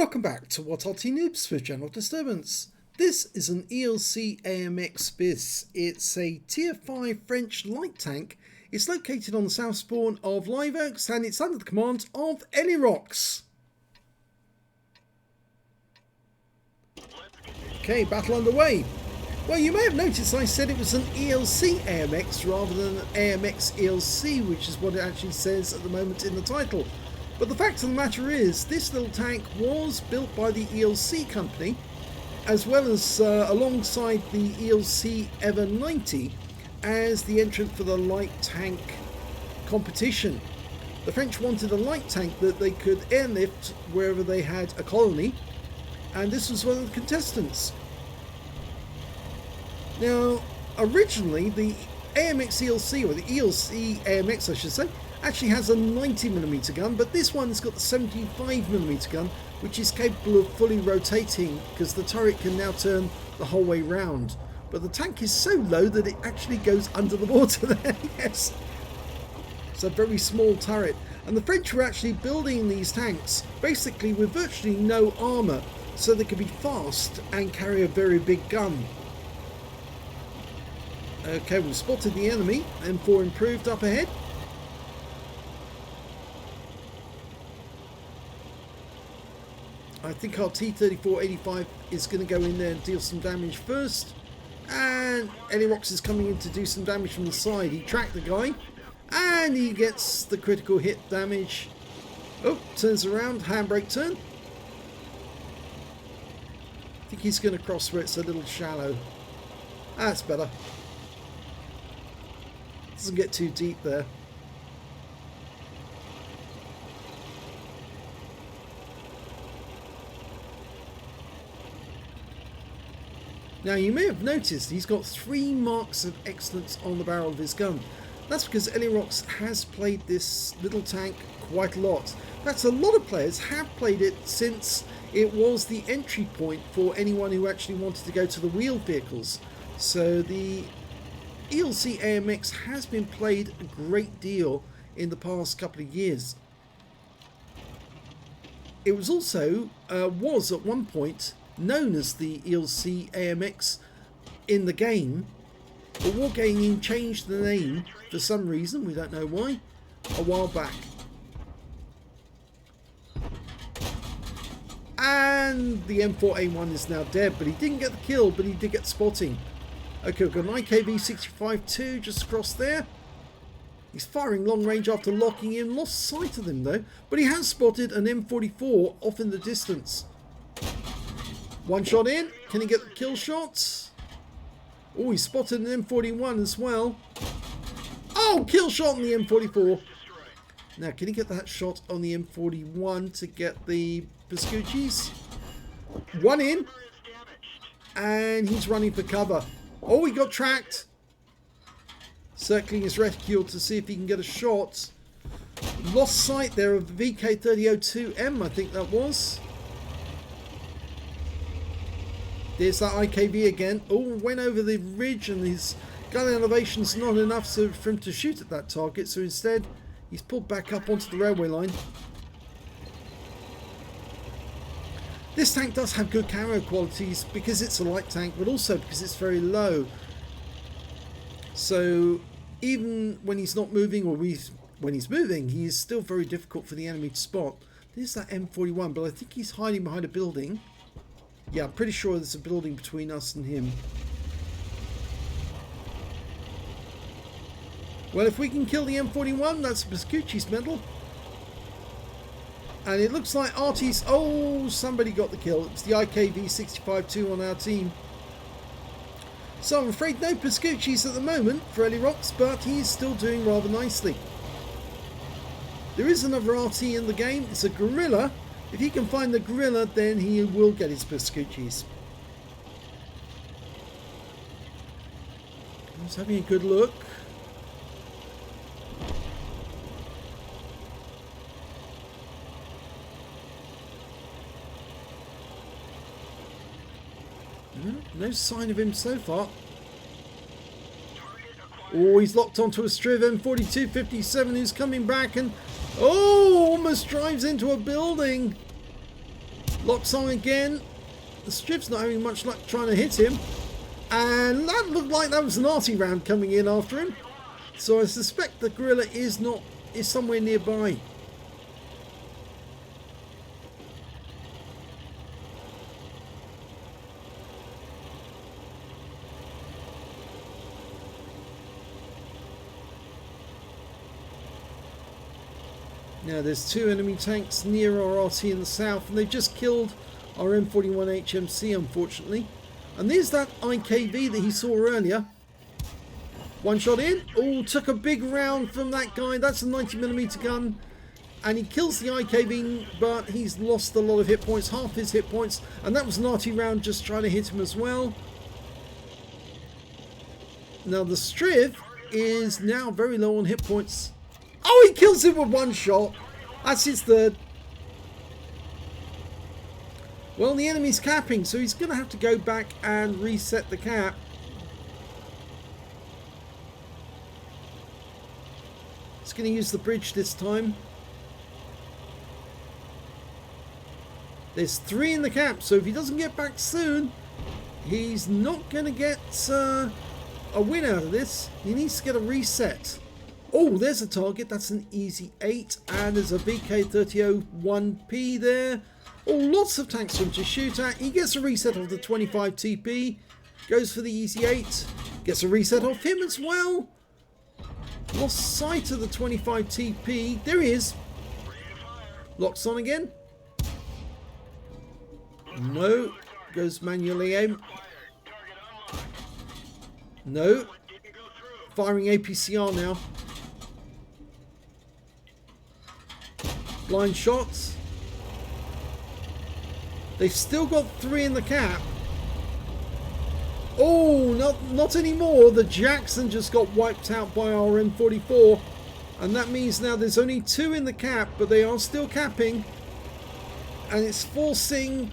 Welcome back to What Arty Noobs with General Disturbance. This is an ELC AMX bis. It's a tier 5 French light tank. It's located on the south spawn of Live Oaks and it's under the command of Elirox. Okay, battle underway. Well, you may have noticed I said it was an ELC AMX rather than an AMX ELC, which is what it actually says at the moment in the title. But the fact of the matter is, this little tank was built by the ELC company, as well as alongside the ELC Ever 90 as the entrant for the light tank competition. The French wanted a light tank that they could airlift wherever they had a colony, and this was one of the contestants. Now, originally the AMX ELC, or the ELC AMX I should say, actually has a 90mm gun, but this one's got the 75mm gun, which is capable of fully rotating because the turret can now turn the whole way round. But the tank is so low that it actually goes under the water there. Yes, it's a very small turret, and the French were actually building these tanks basically with virtually no armour, so they could be fast and carry a very big gun. Okay, we've spotted the enemy. M4 improved up ahead. I think our T-34-85 is going to go in there and deal some damage first. And Elirox is coming in to do some damage from the side. He tracked the guy and he gets the critical hit damage. Oh, turns around, handbrake turn. I think he's going to cross where it's a little shallow. That's better. Doesn't get too deep there. Now, you may have noticed he's got 3 marks of excellence on the barrel of his gun. That's because Elirox has played this little tank quite a lot. That's a lot of players have played it since it was the entry point for anyone who actually wanted to go to the wheeled vehicles. So the ELC AMX has been played a great deal in the past couple of years. It was also, was at one point, known as the ELC AMX in the game, but Wargaming changed the name for some reason, we don't know why, a while back. And the M4A1 is now dead, but he didn't get the kill, but he did get spotting. Okay, we've got an IKV-65-2 just across there. He's firing long range after locking in, lost sight of him though, but he has spotted an M44 off in the distance. One shot in. Can he get the kill shots? Oh, he spotted an M41 as well. Oh, kill shot on the M44. Now, can he get that shot on the M41 to get the Pascuccis? One in. And he's running for cover. Oh, he got tracked. Circling his reticule to see if he can get a shot. Lost sight there of the VK3002M, I think that was. There's that IKV again. Oh, went over the ridge and his gun elevation's not enough for him to shoot at that target. So instead, he's pulled back up onto the railway line. This tank does have good camo qualities because it's a light tank, but also because it's very low. So even when he's not moving, or when he's moving, he is still very difficult for the enemy to spot. There's that M41, but I think he's hiding behind a building. Yeah, I'm pretty sure there's a building between us and him. Well, if we can kill the M41, that's Pascucci's medal. And it looks like Arty's... Oh, somebody got the kill. It's the IKV-65-2 on our team. So I'm afraid no Pascucci's at the moment for Elirox, but he's still doing rather nicely. There is another Arty in the game. It's a gorilla. If he can find the gorilla, then he will get his Pascucci's. He's having a good look. No sign of him so far. Oh, he's locked onto a Striv M4257 who's coming back and... Oh, almost drives into a building. Locks on again. The Striv's not having much luck trying to hit him. And that looked like that was an Arty round coming in after him. So I suspect the gorilla is somewhere nearby. Now there's two enemy tanks near our Arty in the south, and they've just killed our M41 HMC, unfortunately. And there's that IKV that he saw earlier. One shot in. Oh, took a big round from that guy. That's a 90mm gun. And he kills the IKV, but he's lost a lot of hit points, half his hit points. And that was an Arty round just trying to hit him as well. Now the Striv is now very low on hit points. Oh, he kills him with one shot. That's his third. Well, the enemy's capping, so he's going to have to go back and reset the cap. He's going to use the bridge this time. There's 3 in the cap, so if he doesn't get back soon, he's not going to get a win out of this. He needs to get a reset. Oh, there's a target. That's an easy 8. And there's a VK3001P there. Oh, lots of tanks for him to shoot at. He gets a reset of the 25 TP. Goes for the easy 8. Gets a reset off him as well. Lost sight of the 25 TP. There he is. Locks on again. No. Goes manually aim. No. Firing APCR now. Blind shots. They've still got 3 in the cap. Oh, not anymore. The Jackson just got wiped out by our M44. And that means now there's only 2 in the cap, but they are still capping. And it's forcing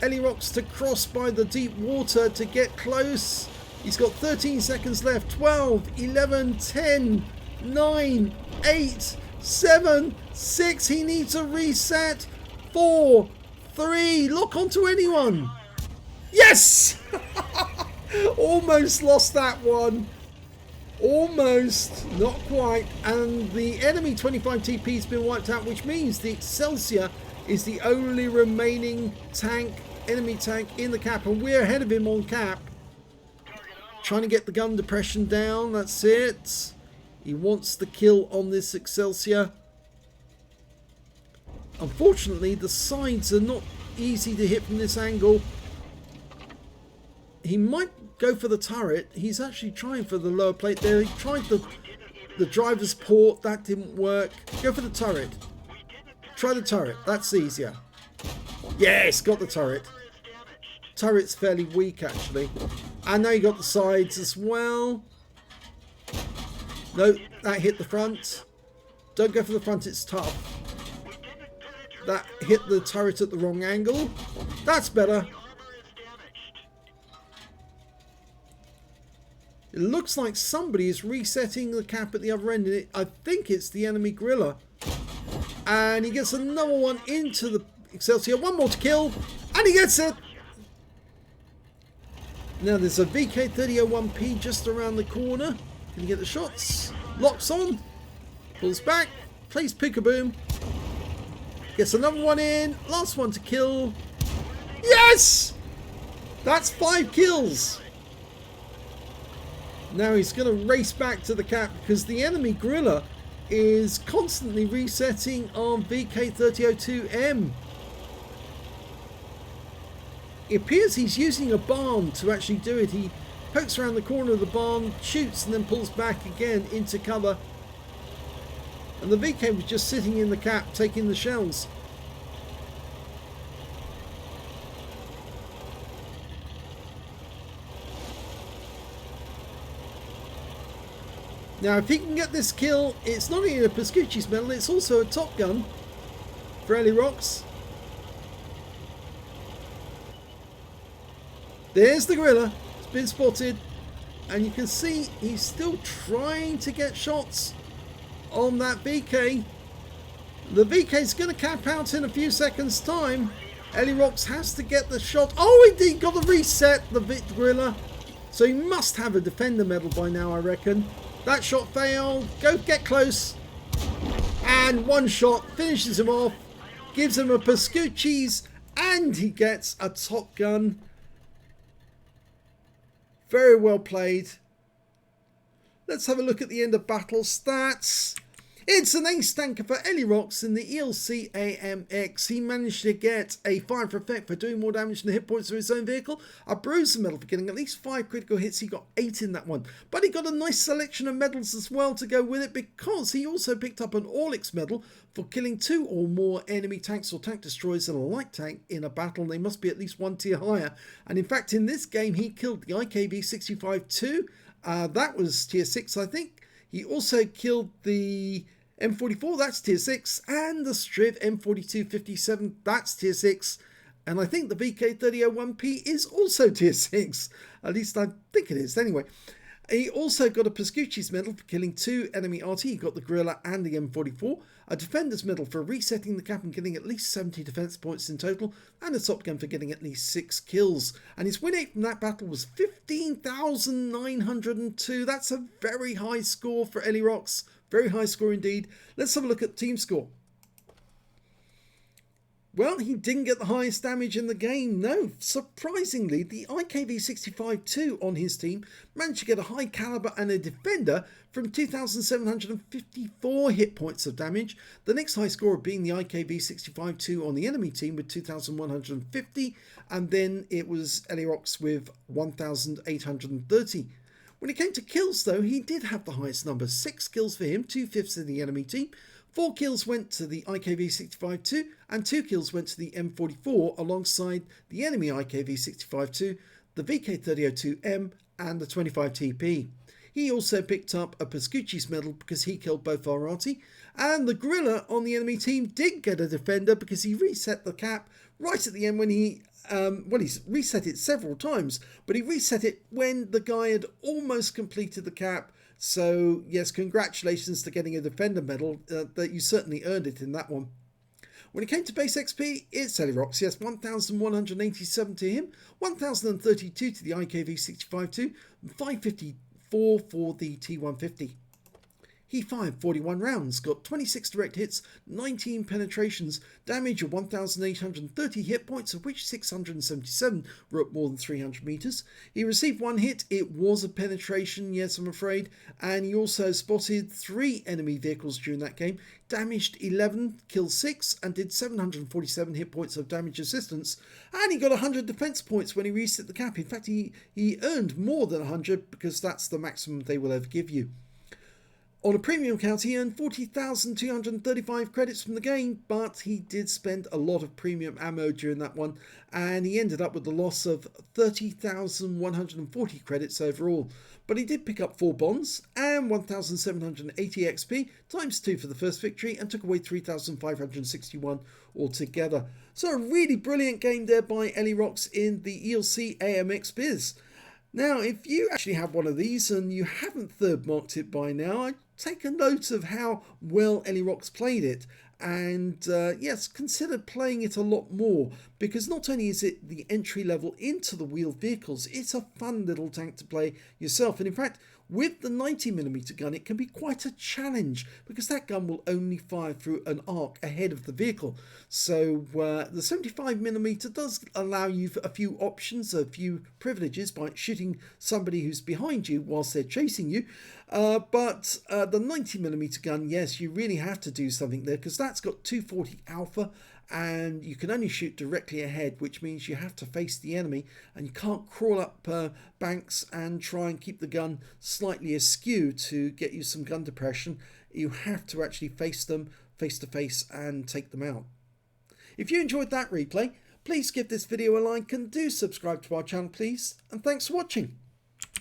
Elirox to cross by the deep water to get close. He's got 13 seconds left. 12, 11, 10, 9, 8, 7, 6. He needs a reset. 4, 3. Lock onto anyone. Yes! Almost lost that one. Almost. Not quite. And the enemy 25 TP has been wiped out, which means the Excelsior is the only remaining tank, enemy tank in the cap. And we're ahead of him on cap. Trying to get the gun depression down. That's it. He wants the kill on this Excelsior. Unfortunately, the sides are not easy to hit from this angle. He might go for the turret. He's actually trying for the lower plate there. He tried the driver's port. That didn't work. Go for the turret. Try the turret. That's easier. Yes, got the turret. Turret's fairly weak, actually. And now you got the sides as well. No, that hit the front. Don't go for the front, it's tough. That hit the turret at the wrong angle. That's better. It looks like somebody is resetting the cap at the other end. And I think it's the enemy gorilla. And he gets another one into the Excelsior. One more to kill. And he gets it. Now there's a VK3001P just around the corner. Can you get the shots? Locks on. Pulls back. Plays peekaboom. Gets another one in. Last one to kill. Yes! That's 5 kills. Now he's going to race back to the cap because the enemy gorilla is constantly resetting on VK3002M. It appears he's using a barn to actually do it. He pokes around the corner of the barn, shoots, and then pulls back again into cover. And the VK was just sitting in the cap taking the shells. Now if he can get this kill, it's not only a Pascucci's medal, it's also a Top Gun for Elirox. There's the gorilla. It's been spotted. And you can see he's still trying to get shots on that VK. The VK is going to cap out in a few seconds time. Elirox has to get the shot. Oh, indeed, got the reset, the gorilla. So he must have a defender medal by now, I reckon. That shot failed. Go get close. And one shot finishes him off. Gives him a Pascucci's. And he gets a Top Gun. Very well played. Let's have a look at the end of battle stats. It's an ace tanker for Elirox in the ELC AMX. He managed to get a fire for effect for doing more damage than the hit points of his own vehicle. A bruiser medal for getting at least 5 critical hits. He got 8 in that one. But he got a nice selection of medals as well to go with it, because he also picked up an Orlik medal for killing 2 or more enemy tanks or tank destroyers in a light tank in a battle. They must be at least 1 tier higher. And in fact, in this game, he killed the IKV-65-2. That was tier 6, I think. He also killed the M44, that's tier 6, and the Striv M4257, that's tier 6, and I think the VK3001P is also tier 6, at least I think it is. Anyway, he also got a Pascucci's medal for killing 2 enemy Arty. He got the gorilla and the M44, a defender's medal for resetting the cap and getting at least 70 defense points in total, and a Top Gun for getting at least 6 kills. And his win rate from that battle was 15,902. That's a very high score for Elirox. Very high score indeed. Let's have a look at team score. Well, he didn't get the highest damage in the game. No, surprisingly, the IKV-65-2 on his team managed to get a high caliber and a defender from 2,754 hit points of damage. The next high scorer being the IKV-65-2 on the enemy team with 2,150, and then it was Elirox with 1,830. When it came to kills, though, he did have the highest number. 6 kills for him, 2/5 of the enemy team. 4 kills went to the IKV-65-2, and 2 kills went to the M44 alongside the enemy IKV-65-2, the VK3002M, and the 25TP. He also picked up a Pascucci's medal because he killed both our Arty, and the gorilla on the enemy team did get a defender because he reset the cap right at the end when he he's reset it several times, but he reset it when the guy had almost completed the cap. So yes, congratulations to getting a defender medal. That you certainly earned it in that one. When it came to base XP, it's Elirox. Yes, 1,187 to him, 1,032 to the IKV-65-2, 554 for the T150. He fired 41 rounds, got 26 direct hits, 19 penetrations, damage of 1,830 hit points, of which 677 were at more than 300 meters. He received 1 hit, it was a penetration, yes, I'm afraid, and he also spotted 3 enemy vehicles during that game, damaged 11, killed 6, and did 747 hit points of damage assistance, and he got 100 defense points when he reset the cap. In fact, he earned more than 100 because that's the maximum they will ever give you. On a premium account, he earned 40,235 credits from the game, but he did spend a lot of premium ammo during that one, and he ended up with the loss of 30,140 credits overall. But he did pick up 4 bonds and 1,780 XP, times 2 for the first victory, and took away 3,561 altogether. So a really brilliant game there by Elirox in the ELC AMX bis. Now, if you actually have one of these and you haven't third marked it by now, I'd take a note of how well Elirox played it. And yes, consider playing it a lot more, because not only is it the entry level into the wheeled vehicles, it's a fun little tank to play yourself. And in fact, with the 90mm gun, it can be quite a challenge because that gun will only fire through an arc ahead of the vehicle. So the 75mm does allow you a few options, a few privileges by shooting somebody who's behind you whilst they're chasing you. But the 90mm gun, yes, you really have to do something there because that's got 240 alpha and you can only shoot directly ahead, which means you have to face the enemy and you can't crawl up banks and try and keep the gun slightly askew to get you some gun depression. You have to actually face them face to face and take them out. If you enjoyed that replay, please give this video a like and do subscribe to our channel, please, and thanks for watching.